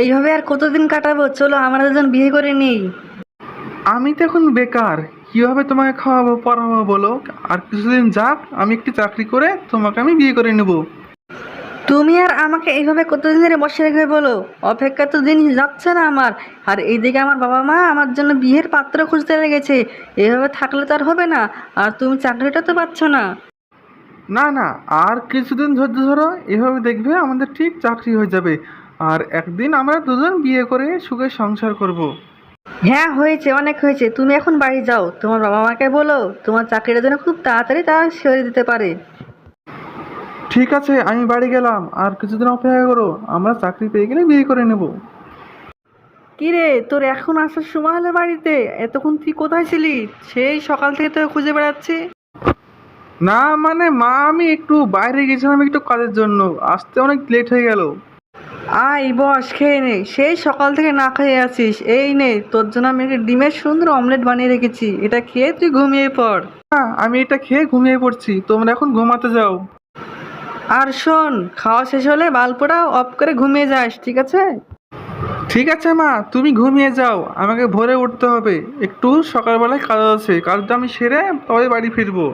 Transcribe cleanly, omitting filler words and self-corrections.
এইভাবে আর কতদিন কাটাবো? চলো আমরা দুজন বিয়ে করে নিই। আমি তো এখন বেকার, কিভাবে তোমাকে খাওয়াবো পড়াবো বলো? আর কিছুদিন যাক, আমি একটি চাকরি করে তোমাকে আমি বিয়ে করে নেব। তুমি আর আমাকে এইভাবে কতদিন ধরে বসে রেখে বলো? অপেক্ষা তো দিন যাচ্ছে না আমার। আর এইদিকে আমার বাবা মা আমার জন্য বিয়ের পাত্র খুঁজতে লেগেছে। এইভাবে থাকলে তো আর হবে না। আর তুমি চাকরিটা তো পাচ্ছ না। না না, আর কিছুদিন ধৈর্য ধরো, এভাবে দেখবে আমাদের ঠিক চাকরি হয়ে যাবে। আর একদিন আমরা দুজন বিয়ে করে সুখে সংসার করব। হ্যাঁ, হয়েছে, অনেক হয়েছে। তুমি এখন বাড়ি যাও, তোমার বাবা মাকে বলো তোমার চাকরিটা যেন খুব তাড়াতাড়ি তারা ছেড়ে দিতে পারে। ঠিক আছে, আমি বাড়ি গেলাম, আর কিছুদিন অপেক্ষা করো, আমরা চাকরি পেয়ে গেলে বিয়ে করে নেব। কিরে, তোর এখন আসার সময় হলো বাড়িতে? এতক্ষণ তুই কোথায় ছিলি? সেই সকাল থেকে তো খুঁজে বেড়াচ্ছি। না মানে মা, আমি একটু বাইরে গেছিলাম একটু কাজের জন্য, আসতে অনেক লেট হয়ে গেল। আয় বস, খেয়ে নে। সেই সকাল থেকে না খেয়ে আছিস। এই নে, তোর জন্য আমি একটা ডিমের সুন্দর অমলেট বানিয়ে রেখেছি। এটা খেয়ে তুই ঘুমিয়ে পড়। হ্যাঁ, আমি এটা খেয়ে ঘুমিয়ে পড়ছি, তোমরা এখন ঘুমাতে যাও। আর শোন, খাওয়া শেষ হলে বাল্বটা অফ করে ঘুমিয়ে যাস, ঠিক আছে? ঠিক আছে মা, তুমি ঘুমিয়ে যাও, আমাকে ভোরে উঠতে হবে, একটু সকালবেলায় কাজ আছে, কাজটা আমি সেরে তবে বাড়ি ফিরবো।